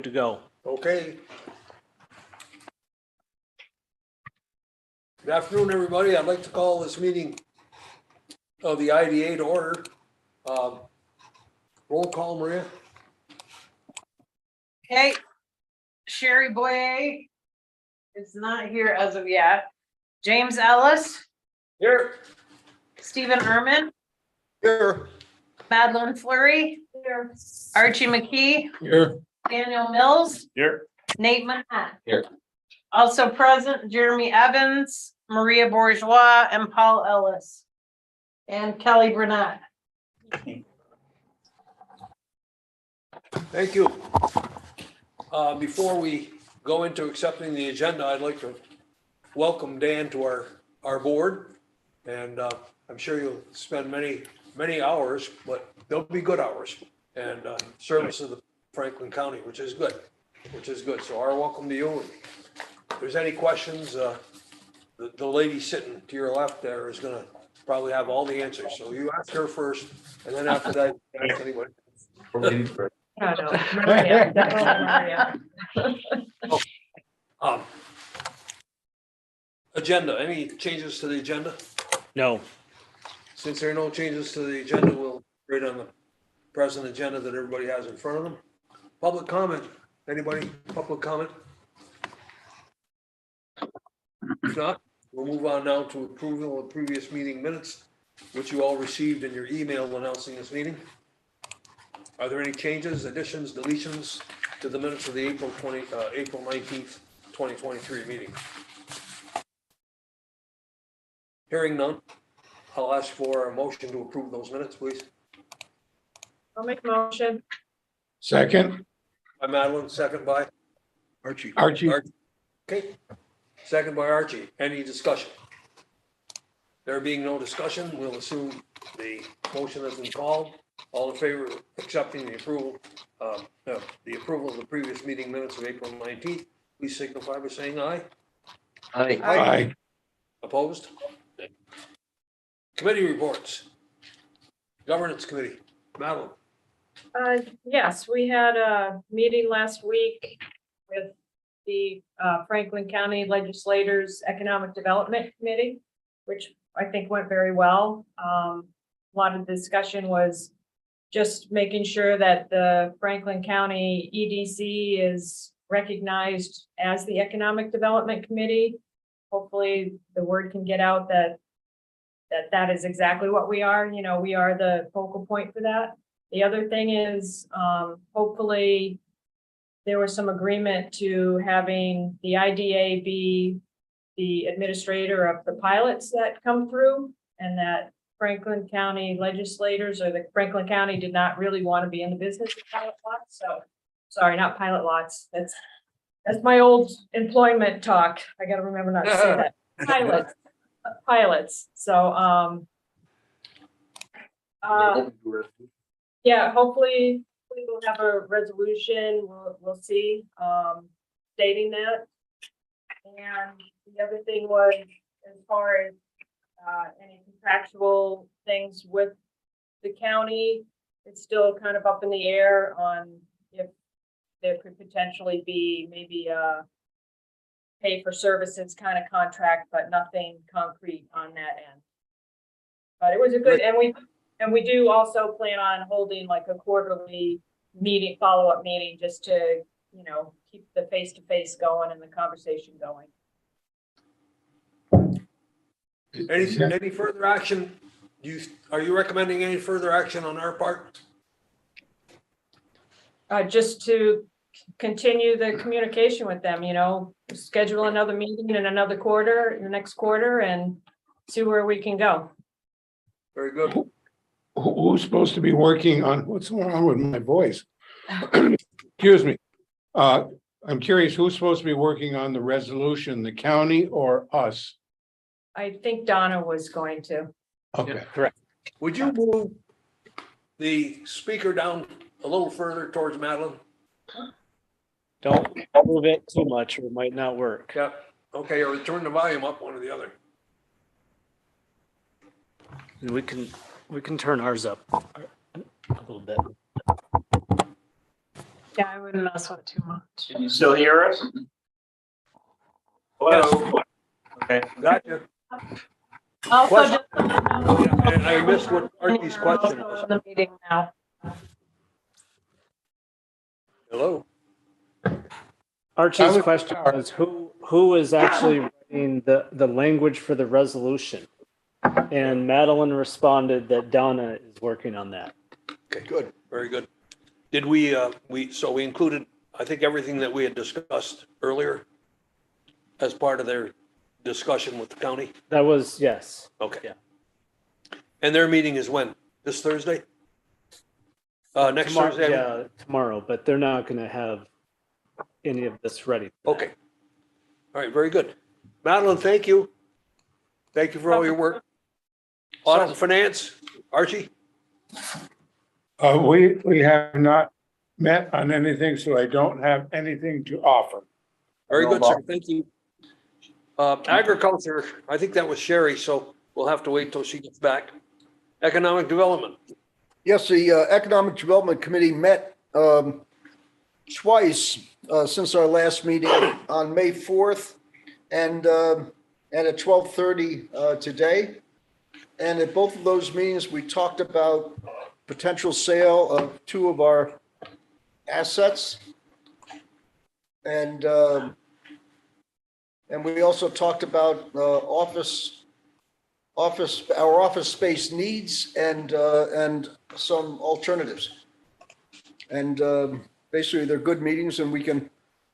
to go. Okay. Good afternoon, everybody. I'd like to call this meeting of the IDA to order. Roll call, Maria. Okay, Sherry Boyer is not here as of yet. James Ellis, Here. Stephen Erman, Here. Madeline Fleury, Archie McKee, Here. Daniel Mills, Here. Nate Manette. Here. Also present, Jeremy Evans, Maria Bourgeois, and Paul Ellis. And Kelly Burnett. Thank you. Before we go into accepting the agenda, I'd like to welcome Dan to our board. And I'm sure you'll spend many hours, but they'll be good hours and service of the Franklin County, which is good. So our welcome to you. If there's any questions, the lady sitting to your left there is gonna probably have all the answers. So you ask her first, and then after that, ask anyone. Maria, definitely Maria. Agenda, any changes to the agenda? No. Since there are no changes to the agenda, we'll read on the present agenda that everybody has in front of them. Public comment, anybody, public comment? If not, we'll move on now to approval of previous meeting minutes, which you all received in your email announcing this meeting. Are there any changes, additions, deletions to the minutes of the April 19th, 2023 meeting? Hearing none, I'll ask for a motion to approve those minutes, please. I'll make a motion. Second, By Madeline, second by Archie. Okay, second by Archie. Any discussion? There being no discussion, we'll assume the motion has been called. All in favor of accepting the approval of the previous meeting minutes of April 19th, please signify by saying aye. Aye. Opposed? Committee reports. Governance Committee, Madeline. Yes, we had a meeting last week with the Franklin County Legislators Economic Development Committee, which I think went very well. A lot of the discussion was just making sure that the Franklin County EDC is recognized as the Economic Development Committee. Hopefully the word can get out that is exactly what we are. You know, we are the focal point for that. The other thing is, hopefully there was some agreement to having the IDA be the administrator of the pilots that come through, and that Franklin County legislators or the Franklin County did not really want to be in the business of pilot lots. So, sorry, not pilot lots. That's my old employment talk. I got to remember not to say that. Pilots. So, yeah, hopefully we'll have a resolution. We'll see, stating that. And the other thing was, as far as any contractual things with the county, it's still kind of up in the air on if there could potentially be maybe a pay for services kind of contract, but nothing concrete on that end. But it was a good, and we do also plan on holding like a quarterly meeting, follow-up meeting, just to, you know, keep the face-to-face going and the conversation going. Any further action? Are you recommending any further action on our part? Just to continue the communication with them, you know, schedule another meeting in another quarter, the next quarter, and see where we can go. Very good. Who's supposed to be working on, what's going on with my voice? Excuse me. I'm curious, who's supposed to be working on the resolution, the county or us? I think Donna was going to. Okay. Correct. Would you move the speaker down a little further towards Madeline? Don't move it too much or it might not work. Yeah. Okay, or turn the volume up, one or the other. And we can turn ours up a little bit. Yeah, I wouldn't mess with too much. Can you still hear us? Hello? Okay. Gotcha. Also, Question. just so you know, And I missed what Archie's you're question also was. in the meeting now. Hello? Archie's question was who is actually writing the language for the resolution? And Madeline responded that Donna is working on that. Okay, good, very good. Did we included, I think, everything that we had discussed earlier as part of their discussion with the county? That was, yes. Okay. Yeah. And their meeting is when? This Thursday? Next Tomorrow, Thursday? yeah, tomorrow, but they're not gonna have any of this ready. Okay. All right, very good. Madeline, thank you. Thank you for all your work. Audit and finance, Archie? We have not met on anything, so I don't have anything to offer. Very good, sir. Thank you. Agriculture, I think that was Sherry, so we'll have to wait till she gets back. Economic development. Yes, the Economic Development Committee met twice since our last meeting on May 4th and at 12:30 today. And at both of those meetings, we talked about potential sale of two of our assets. And we also talked about our office space needs and some alternatives. And basically, they're good meetings, and we can,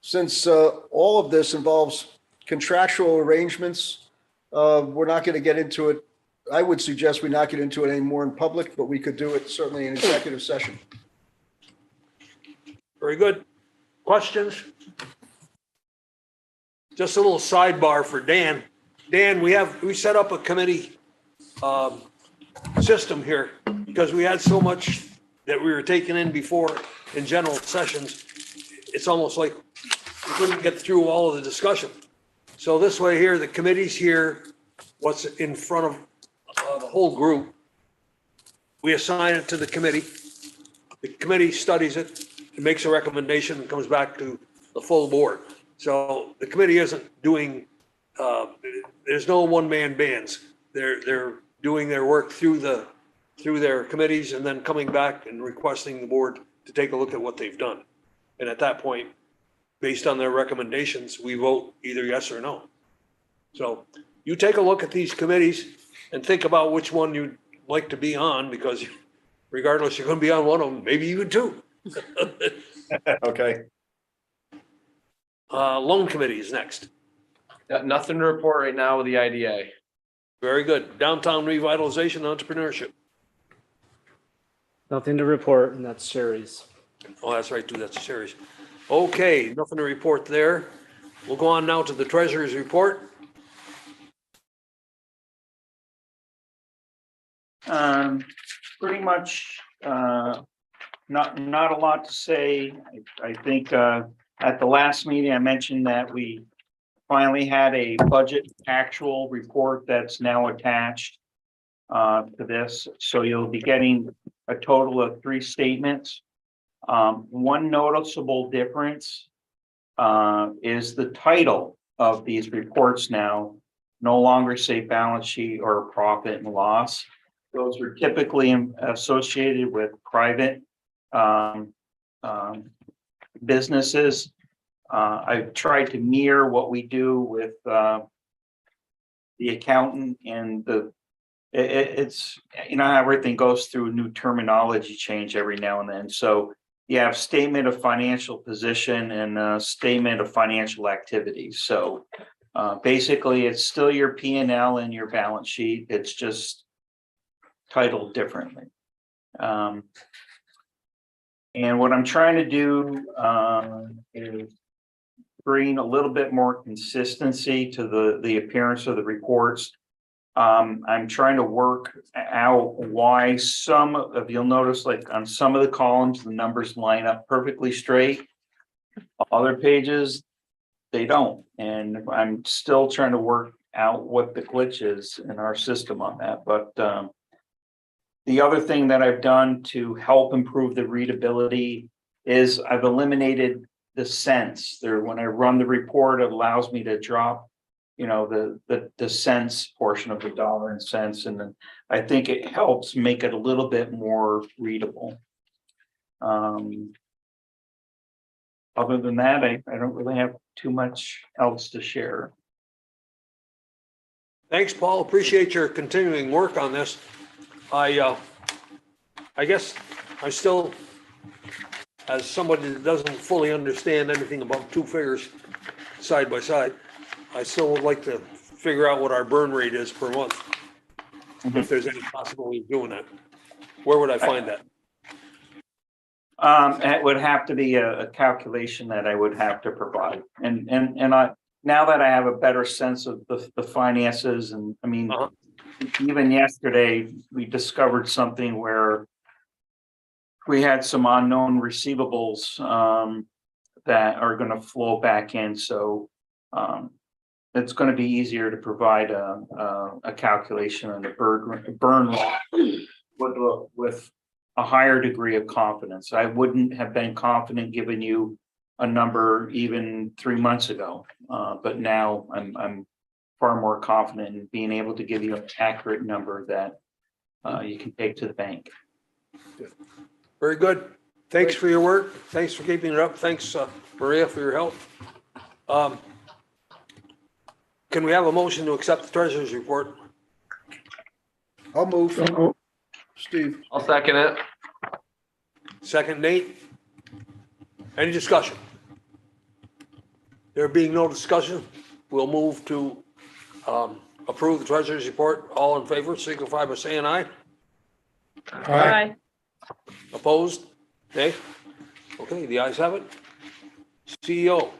since all of this involves contractual arrangements, we're not going to get into it. I would suggest we not get into it anymore in public, but we could do it certainly in executive session. Very good. Questions? Just a little sidebar for Dan. Dan, we set up a committee system here because we had so much that we were taking in before in general sessions. It's almost like we couldn't get through all of the discussion. So this way here, the committee's here, what's in front of the whole group. We assign it to the committee. The committee studies it, it makes a recommendation, and comes back to the full board. So the committee isn't doing, there's no one-man bands. They're doing their work through their committees and then coming back and requesting the board to take a look at what they've done. And at that point, based on their recommendations, we vote either yes or no. So you take a look at these committees and think about which one you'd like to be on, because regardless, you're going to be on one of them, maybe even two. Okay. Loan committee is next. Nothing to report right now with the IDA. Very good. Downtown revitalization entrepreneurship. Nothing to report, and that's Sherry's. Oh, that's right, too. That's a series. Okay, nothing to report there. We'll go on now to the treasurer's report. Pretty much, not a lot to say. I think, at the last meeting, I mentioned that we finally had a budget actual report that's now attached to this. So you'll be getting a total of 3 statements. One noticeable difference is the title of these reports now no longer say balance sheet or profit and loss. Those are typically associated with private businesses. I've tried to mirror what we do with the accountant, and it's, you know, how everything goes through a new terminology change every now and then. So you have statement of financial position and statement of financial activities. So basically, it's still your P&L and your balance sheet. It's just titled differently. And what I'm trying to do is bring a little bit more consistency to the appearance of the reports. I'm trying to work out why some of, you'll notice like on some of the columns, the numbers line up perfectly straight. Other pages, they don't. And I'm still trying to work out what the glitch is in our system on that. But the other thing that I've done to help improve the readability is I've eliminated the cents there. When I run the report, it allows me to drop, the cents portion of the dollar and cents. And then I think it helps make it a little bit more readable. Other than that, I don't really have too much else to share. Thanks, Paul. Appreciate your continuing work on this. I guess I still, as somebody that doesn't fully understand anything about two figures side by side, I still would like to figure out what our burn rate is per month. If there's any possibility of doing that. Where would I find that? It would have to be a calculation that I would have to provide. And now that I have a better sense of the finances, and I mean, even yesterday, we discovered something where we had some unknown receivables that are going to flow back in. So it's going to be easier to provide a calculation on the burn rate with a higher degree of confidence. I wouldn't have been confident giving you a number even 3 months ago, but now I'm far more confident in being able to give you an accurate number that you can take to the bank. Very good. Thanks for your work. Thanks for keeping it up. Thanks, Maria, for your help. Can we have a motion to accept the treasurer's report? I'll move. Steve. I'll second it. Second, Nate. Any discussion? There being no discussion, we'll move to approve the treasurer's report. All in favor, signify by saying aye. Aye. Opposed? Nay? Okay, the ayes have it. CEO,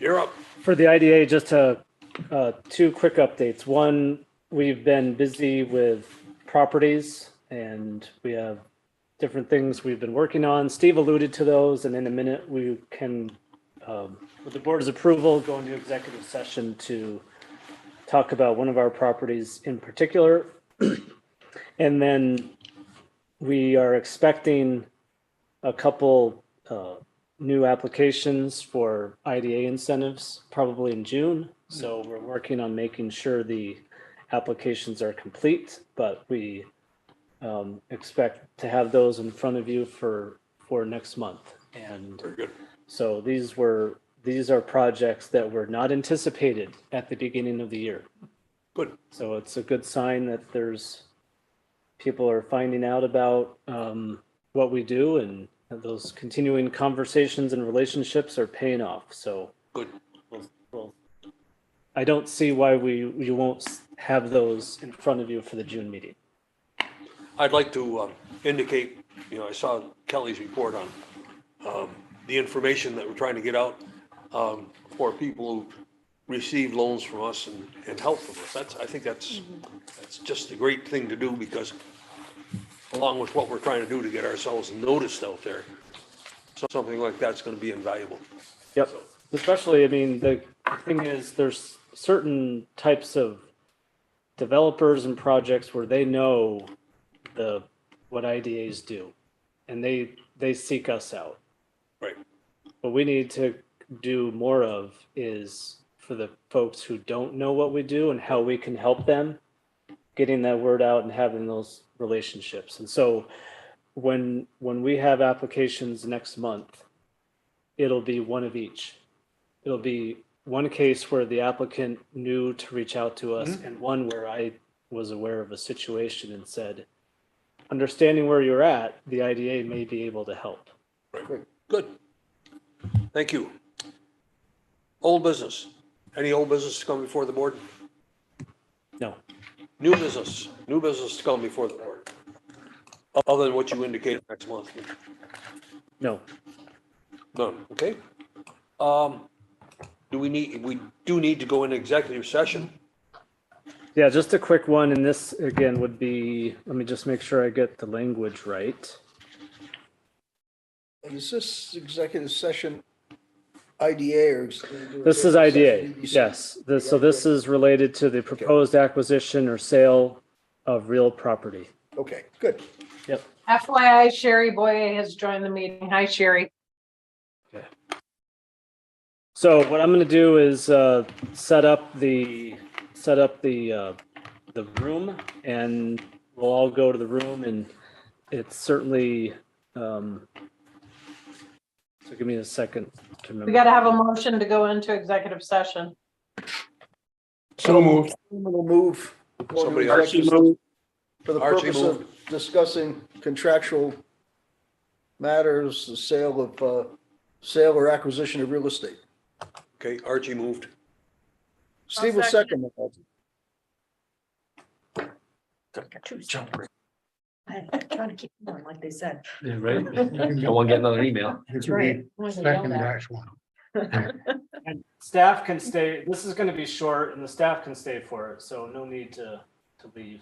you're up. For the IDA, just two quick updates. One, we've been busy with properties and we have different things we've been working on. Steve alluded to those, and in a minute we can, with the board's approval, go into executive session to talk about one of our properties in particular. And then we are expecting a couple new applications for IDA incentives probably in June. So we're working on making sure the applications are complete, but we expect to have those in front of you for next month. And Very good. so these are projects that were not anticipated at the beginning of the year. Good. So it's a good sign that people are finding out about what we do, and those continuing conversations and relationships are paying off. So Good. well, I don't see why you won't have those in front of you for the June meeting. I'd like to indicate, I saw Kelly's report on the information that we're trying to get out for people who receive loans from us and help from us. I think that's just a great thing to do, because along with what we're trying to do to get ourselves noticed out there, something like that's going to be invaluable. Yep. Especially, I mean, the thing is, there's certain types of developers and projects where they know what IDAs do, and they seek us out. Right. What we need to do more of is for the folks who don't know what we do and how we can help them, getting that word out and having those relationships. And so when we have applications next month, it'll be one of each. It'll be one case where the applicant knew to reach out to us, and one where I was aware of a situation and said, understanding where you're at, the IDA may be able to help. Right. Good. Thank you. Old business. Any old business to come before the board? No. New business to come before the board. Other than what you indicated next month. No. None. Okay. We do need to go into executive session. Yeah, just a quick one, and this again would be, let me just make sure I get the language right. And is this executive session IDA or? This is IDA, yes. So this is related to the proposed acquisition or sale of real property. Okay, good. Yep. FYI, Sherry Boye has joined the meeting. Hi, Sherry. So what I'm gonna do is set up the room, and we'll all go to the room, and it's certainly so give me a second to remember. We got to have a motion to go into executive session. So moved. We'll move. Somebody Archie else. moved. For the Archie purpose of moved. discussing contractual matters, the sale or acquisition of real estate. Okay, Archie moved. Steve will second. second. Trying to keep going, like they said. Yeah, right. I won't get another email. That's right. Second dash one. And staff can stay. This is going to be short, and the staff can stay for it, so no need to leave.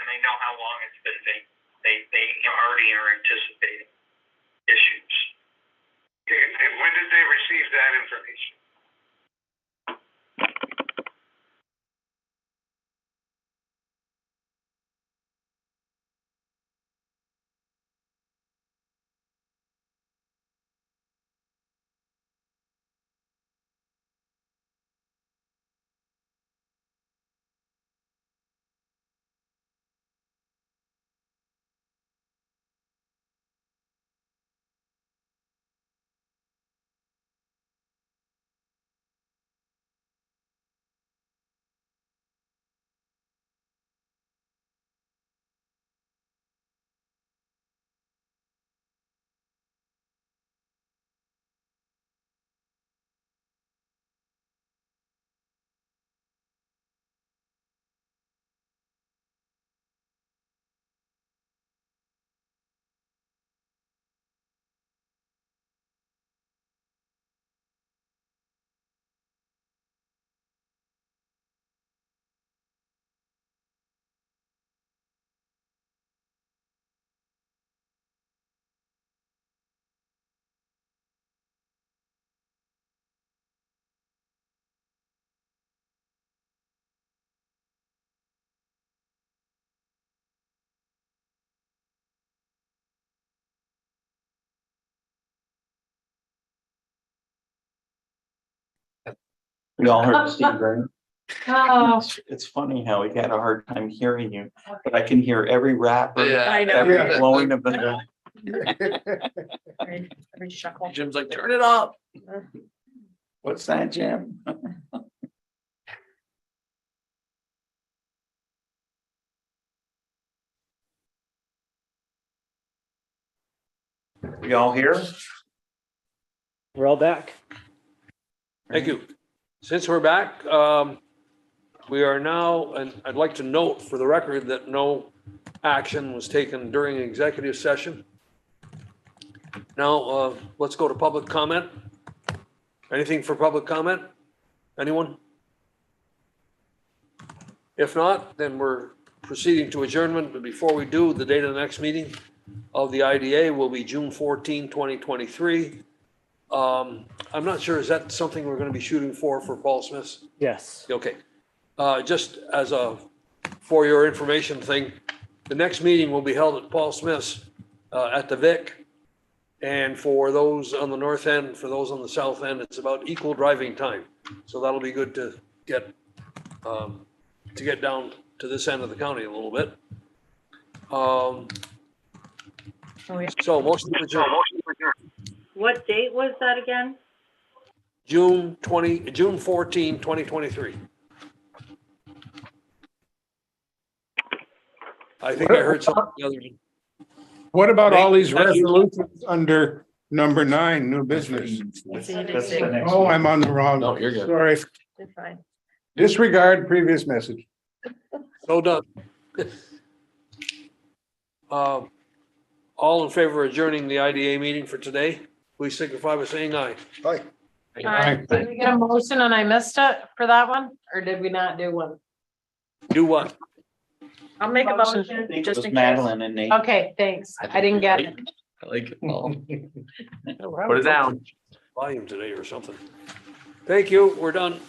they know how long it's been vacant. They already are anticipating issues. Okay, and when did they receive that information? We all heard Steve, right? Oh, It's funny how he had a hard time hearing you, but I can hear every rapper, I know. every Yeah. blowing of the. Every shuffle. Jim's like, turn it up. What's that, Jim? We all here? We're all back. Thank you. Since we're back, we are now, and I'd like to note for the record that no action was taken during executive session. Now, let's go to public comment. Anything for public comment? Anyone? If not, then we're proceeding to adjournment, but before we do, the date of the next meeting of the IDA will be June 14, 2023. I'm not sure, is that something we're gonna be shooting for Paul Smith's? Yes. Okay. Just as a, for your information thing, the next meeting will be held at Paul Smith's, at the Vic. And for those on the north end, for those on the south end, it's about equal driving time. So that'll be good to get down to this end of the county a little bit. So motion to adjourn. What date was that again? June 14, 2023. I think I heard something the other. What about all these Thank you. resolutions under number 9, new business? That's the next Oh, one. I'm on the wrong. No, you're good. Sorry. You're fine. Disregard previous message. So done. All in favor of adjourning the IDA meeting for today, please signify by saying aye. Hi. did we get a motion and I missed it for that one? Or did we not do one? Do what? I'll make a I motion, think it just was in case. Madeline and Nate. Okay, thanks. I didn't get it. I like it all. We're Put it down. Volume today or something. Thank you. We're done.